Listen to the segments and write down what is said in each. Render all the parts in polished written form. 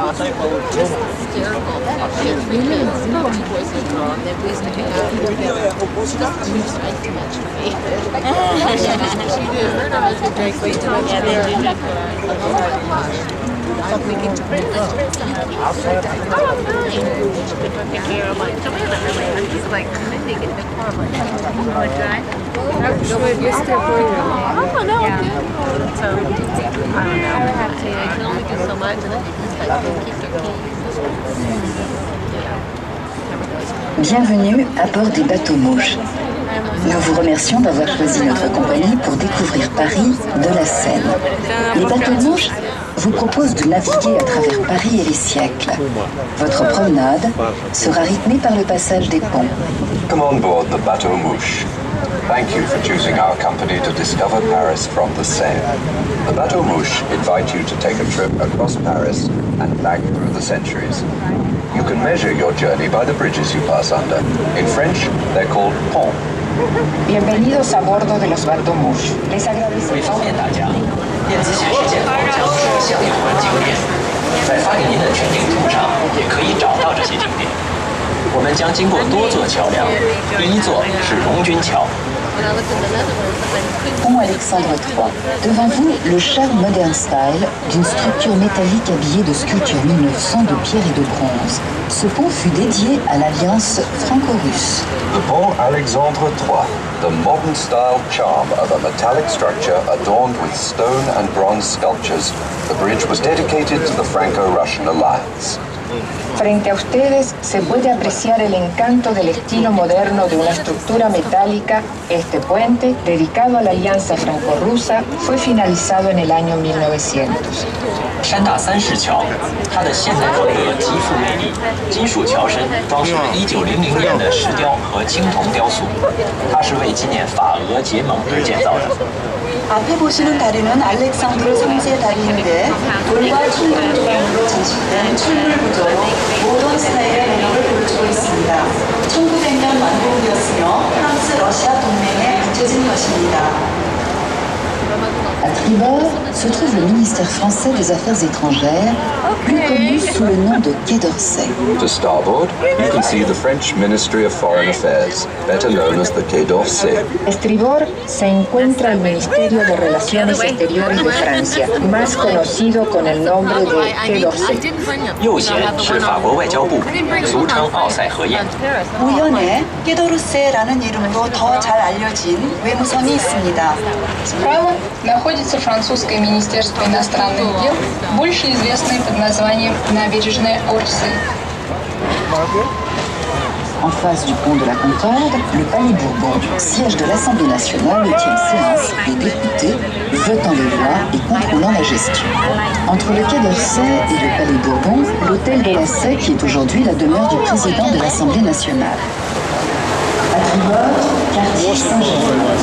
Just hysterical. She had 3 kids, 2 boys and a girl, and then we used to hang out together. She doesn't too much for me. She did. Her and her husband drank way too much. Yeah, they do. I'm thinking to bring this drink to honey. She's like, oh, fine. She put my picture. I'm like, come here, I'm just like, I think in the car, I'm like, oh, drive. You're still breathing. Oh, no, I'm good. So, I don't know. I would have to. I can only do so much, and then just like keep their keys. Bienvenue à bord des bateaux mouches. Nous vous remercions d'avoir choisi notre compagnie pour découvrir Paris de la Seine. Les bateaux mouches vous proposent de naviguer à travers Paris et les siècles. Votre promenade sera rythmée par le passage des ponts. Come on board the Bateau Mouche. Thank you for choosing our company to discover Paris from the Seine. The Bateau Mouche invite you to take a trip across Paris and back through the centuries. You can measure your journey by the bridges you pass under. In French, they're called ponts. Bienvenidos a bordo de los Bateaux Mouches. Les agradecemos. 为方便大家，电子显示箭头将指向有关景点，在发给您的全景图上也可以找到这些景点。我们将经过多座桥梁，第一座是荣军桥。 Pont Alexandre III. Devant vous, le charme modern style d'une structure métallique habillée de sculptures 1900 de pierre et de bronze. Ce pont fut dédié à l'alliance franco-russe. The Pont Alexandre III, the modern style charm of a metallic structure adorned with stone and bronze sculptures. The bridge was dedicated to the Franco-Russian alliance. Frente a ustedes se puede apreciar el encanto del estilo moderno de una estructura metálica. Este puente, dedicado a la alianza franco-rusa, fue finalizado en el año 1900. 山大三石桥，它的现代风格极富魅力。金属桥身装饰了1900年的石雕和青铜雕塑，它是为纪念法俄结盟而建造的。 앞에 보시는 다리는 알렉산드로 3세 다리인데 돌과 철근 조각으로 장식된 철물 구조로 모던 스타일의 매력을 보여주고 있습니다. 1900년 완공되었으며 프랑스 러시아 동맹에 붙여진 것입니다. À tribord se trouve le ministère français des Affaires étrangères, plus connu sous le nom de Quai d'Orsay. To starboard, you can see the French Ministry of Foreign Affairs, better known as the Quai d'Orsay. Estribor se encuentra el Ministerio de Relaciones Exteriores de Francia, más conocido con el nombre de Quai d'Orsay. 右舷是法国外交部，俗称奥赛河沿。 우연에 깨도르세라는 이름으로 더 잘 알려진 외무선이 있습니다. Справа находится французское министерство иностранных дел, больше известное под названием «Набережная Орсы». En face du pont de la Concorde, le Palais Bourbon, siège de l'Assemblée nationale, tient séance des députés, votant les lois et contrôlant la gestion. Entre le Quai d'Orsay et le Palais Bourbon, l'hôtel de la Sey, qui est aujourd'hui la demeure du président de l'Assemblée nationale. À tribord, quartier Saint-Germain.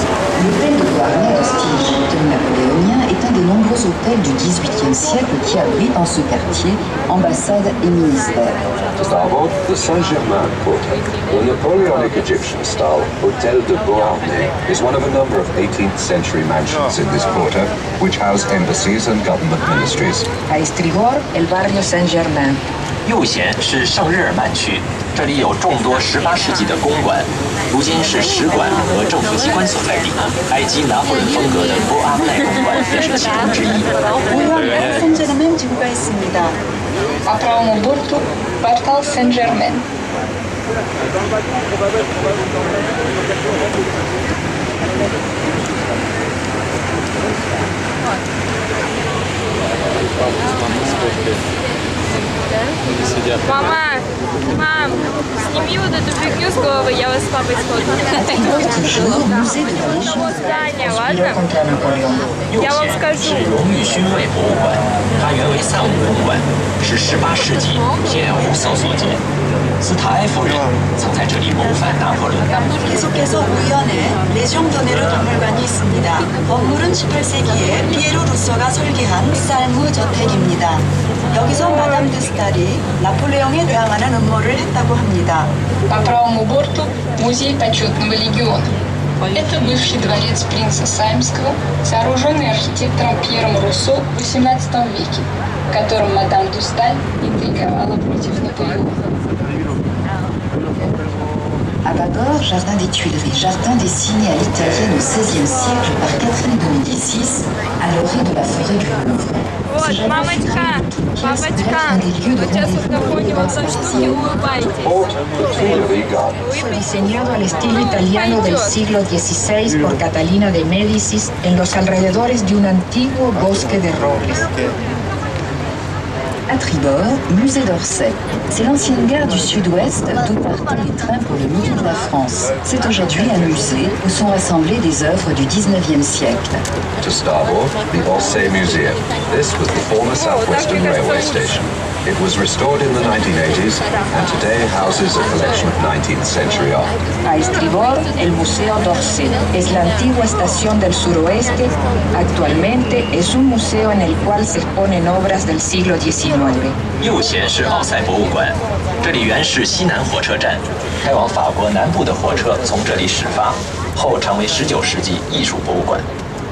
L'hôtel de Beauharnais de style château napoléonien est un des nombreux hôtels du XVIIIe siècle qui abrite dans ce quartier ambassade et ministère. To starboard, the Saint-Germain quarter. The Napoleonic Egyptian-style Hôtel de Beauharnais is one of a number of 18th century mansions in this quarter, which house embassies and government ministries. A estribor, el barrio Saint-Germain. 右舷是圣日耳曼区，这里有众多18世纪的公馆，如今是使馆和政府机关所在地。埃及拿破仑风格的波阿奈公馆便是其中之一。 우연에 생제르맹 지구가 있습니다. По правому борту портал Сен-Жермен. Мама, мам, сними вот эту фигню с головы, я вас с папой Toujours musée de la Légion. здание, ладно? Contra Napoleón. 右舷是荣誉勋位博物馆，它原为萨姆公馆，是18世纪皮埃尔乌瑟所建。斯塔埃夫人曾在这里谋反拿破仑。 계속해서 우연에 레지옹 도네르 박물관이 있습니다. 건물은 18세기에 피에로 루소가 설계한 살무 저택입니다. 여기서 마담 드 스탈이 나폴레옹에 대항하는 음모를 했다고 합니다. По правому борту музей почетного легиона. Это бывший дворец принца Саймского, сооруженный архитектором Пьером Руссо в XVIII веке, в котором мадам Дусталь интриговала против Наполеона. À bâbord, jardin des Tuileries, jardin dessiné à l'italienne au XVIe siècle par Catherine de Médicis, à l'orée de la forêt du Louvre. Вот, мамочка, папочка, вот сейчас вот на фоне вот той штуки улыбайтесь. Port, the Tuileries Garden. Fue diseñado al estilo italiano del siglo XVI por Catalina de Médicis en los alrededores de un antiguo bosque de robles. À tribord, musée d'Orsay. C'est l'ancienne gare du sud-ouest d'où partaient les trains pour le milieu de la France. C'est aujourd'hui un musée où sont rassemblées des œuvres du XIXe siècle. To starboard, the Orsay Museum. This was the former Southwestern Railway Station. It was restored in the 1980s and today houses a collection of 19th century art. A estribor, el Museo d'Orsay. Es la antigua estación del suroeste. Actualmente es un museo en el cual se exponen obras del siglo XIX. 右前是奥赛博物馆，这里原是西南火车站，开往法国南部的火车从这里始发，后成为19世纪艺术博物馆。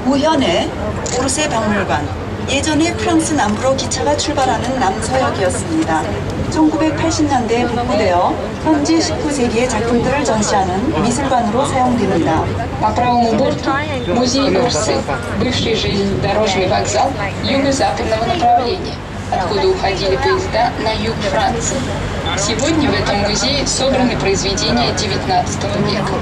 우현의 오르세 박물관. 예전에 프랑스 남부로 기차가 출발하는 남서역이었습니다. 1980년대에 복구되어 현재 19세기의 작품들을 전시하는 미술관으로 사용됩니다. По правому борту музей Орсы, бывший железнодорожный вокзал юго-западного направления, откуда уходили поезда на юг Франции. Сегодня в этом музее собраны произведения XIX века.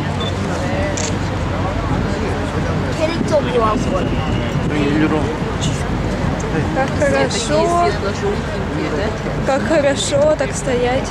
Как хорошо так стоять.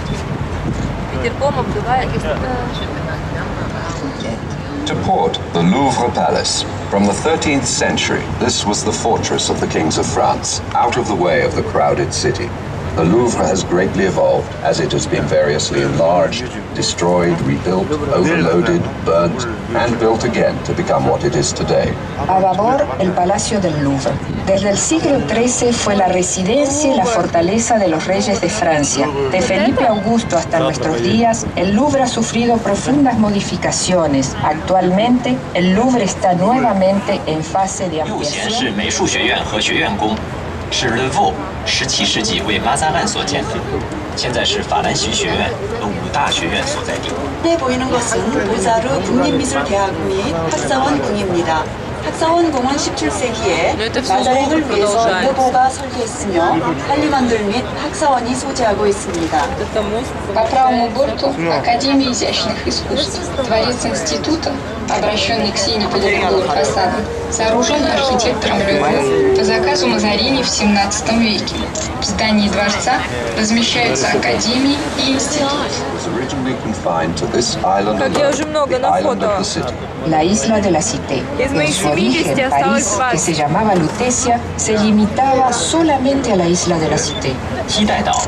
To port, the Louvre Palace. From the 13th century, this was the fortress of the kings of France, out of the way of the crowded city. The Louvre has greatly evolved as it has been variously enlarged, destroyed, rebuilt, overloaded, burnt, and built again to become what it is today. A babor, el Palacio del Louvre. Desde el siglo XIII fue la residencia y la fortaleza de los reyes de Francia. De Felipe Augusto hasta nuestros días, el Louvre ha sufrido profundas modificaciones. Actualmente, el Louvre está nuevamente en fase de 右前 ampliación. 是美术学院和学院宫，是 Le Vau 17世纪为马扎汉所建的，现在是法兰西学院和五大学院所在地。 에 보이는 것은 보자르 국립미술대학 및 학사원궁입니다. 학사원궁은 17세기에 마자행을 위해서 르보가 설계했으며 한림원들 및 학사원이 소재하고 있습니다. По правому борту Академия изящных искусств. Дворец института, обращенный к сине-голубым фасадам, сооружен архитектором Люву по заказу Мазарини в XVII веке. В здании дворца размещаются академии и институт. It was originally confined to this island Как я уже alone, много the island нафотала. of the city. La isla de la Cité. Из моих En su origen, 70 осталось París, 20. que se llamaba Lutecia, se limitaba solamente a la isla de la Cité. 西带岛，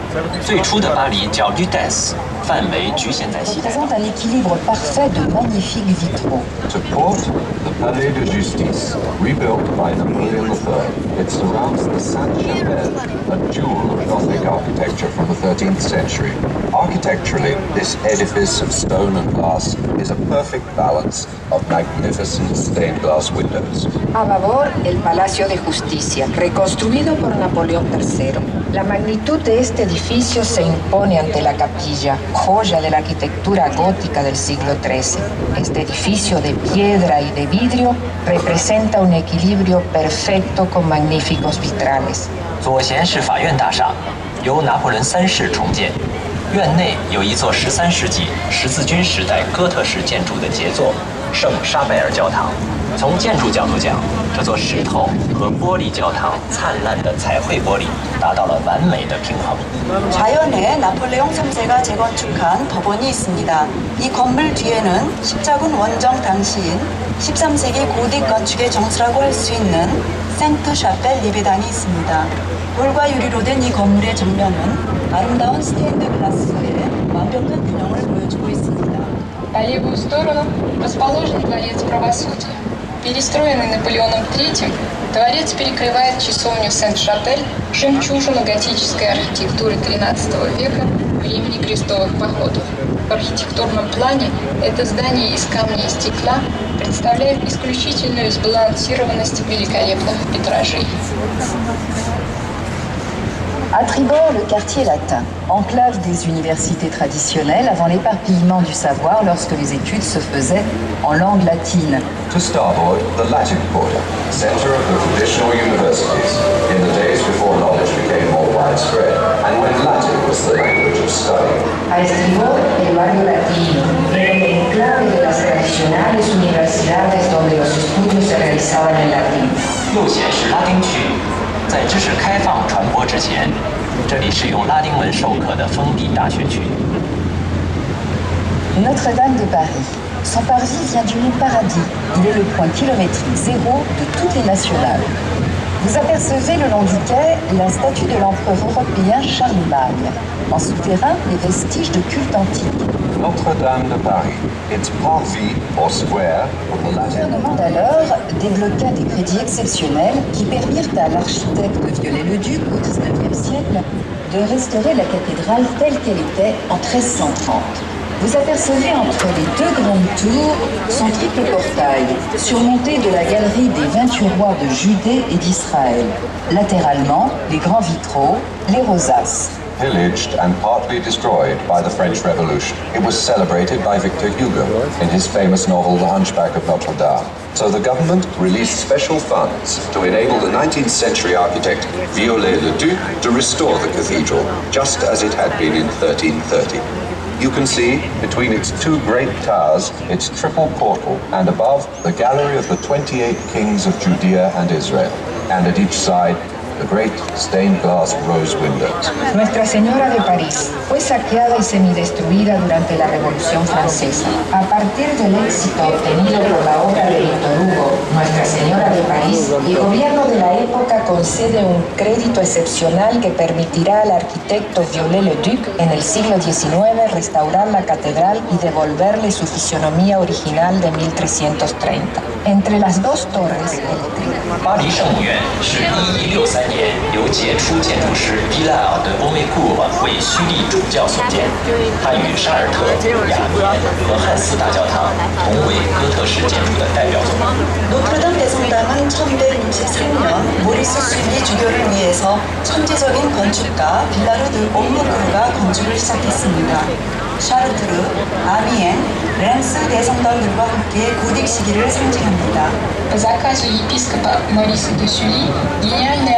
最初的巴黎叫 Lutèce，范围局限在西带岛。 Présente un équilibre parfait de magnifiques vitraux. To port, the Palais de Justice, rebuilt by Napoleon III. It surrounds the Sainte-Chapelle, a jewel of Gothic architecture from the 13th century. Architecturally, this edifice of stone and glass is a perfect balance of magnificent stained glass windows. A babor, el Palacio de Justicia, reconstruido por Napoleón III. La magnitud de este edificio se impone ante la capilla, joya de la arquitectura gótica del siglo XIII. Este edificio de piedra y de vidrio representa un equilibrio perfecto con magníficos vitrales. 左前是法院大厦，由拿破仑3世重建。院内有一座13世纪十字军时代哥特式建筑的杰作圣沙贝尔教堂。从建筑角度讲，这座石头和玻璃教堂灿烂的彩绘玻璃达到了完美的平衡。 좌연에 나폴레옹 3세가 재건축한 법원이 있습니다. 이 건물 뒤에는 십자군 원정 당시인 13세기 고딕 건축의 정수라고 할 수 있는 생트 샤펠 예배당이 있습니다. 돌과 유리로 된 이 건물의 정면은 아름다운 스테인드 글라스의 완벽한 균형을 보여주고 있습니다. По левую сторону расположен дворец правосудия. Перестроенный Наполеоном III, дворец перекрывает часовню Сент-Шапель, жемчужину готической архитектуры XIII века времени крестовых походов. В архитектурном плане это здание из камня и стекла представляет исключительную сбалансированность великолепных витражей. À tribord, le quartier latin, enclave des universités traditionnelles avant l'éparpillement du savoir lorsque les études se faisaient en langue latine. To starboard, the Latin Quarter, center of the traditional universities, in the days before knowledge became more widespread, and when Latin was the language of study. A estribor, el barrio latino, era el enclave de las tradicionales universidades donde los estudios se realizaban en latín. 右显示拉丁区，在知识开放传播之前，这里是用拉丁文授课的封闭大学区。 Notre-Dame de Paris. Son parvis vient du mot paradis. Il est le point kilométrique zéro de toutes les nationales. Vous apercevez le long du quai la statue de l'empereur européen Charlemagne. En souterrain, les vestiges de culte antique. Notre-Dame de Paris, its parvis or square of the Le Latin. gouvernement d'alors débloqua des crédits exceptionnels qui permirent à l'architecte Viollet-le-Duc au XIXe siècle de restaurer la cathédrale telle qu'elle était en 1330. Vous apercevez entre les deux grandes tours son triple portail, surmonté de la galerie des 28 rois de Judée et d'Israël. Latéralement, les grands vitraux, les rosaces. Pillaged and partly destroyed by the French Revolution, it was celebrated by Victor Hugo in his famous novel The Hunchback of Notre Dame. So the government released special funds to enable the 19th century architect Viollet-le-Duc to restore the cathedral, just as it had been in 1330. You can see, between its two great towers, its triple portal, and above, the gallery of the 28 kings of Judea and Israel, and at each side, the great stained glass rose windows. Nuestra Señora de París fue saqueada y semidestruida durante la Revolución Francesa. A partir del éxito obtenido por la obra de Victor Hugo, Nuestra Señora de París, el gobierno de la época concede un crédito excepcional que permitirá al arquitecto Viollet-le-Duc en el siglo XIX restaurar la catedral y devolverle su fisionomía original de 1330. Entre las dos torres, el trípode. 巴黎圣母院是1163年由杰出建筑师伊莱尔的欧梅库尔为虚立主教所建，它与沙尔特、雅典和汉斯大教堂同为哥特式建筑的代表作。 노트르담 대성당은 1163년 모리스 슐리 주교를 위해서 천재적인 건축가 빌라르드 옴무크루가 건축을 시작했습니다. 샤르트르, 아미엔, 렌스 대성당들과 함께 고딕 시기를 상징합니다. По заказу епископа Мориса де Сюли гениальный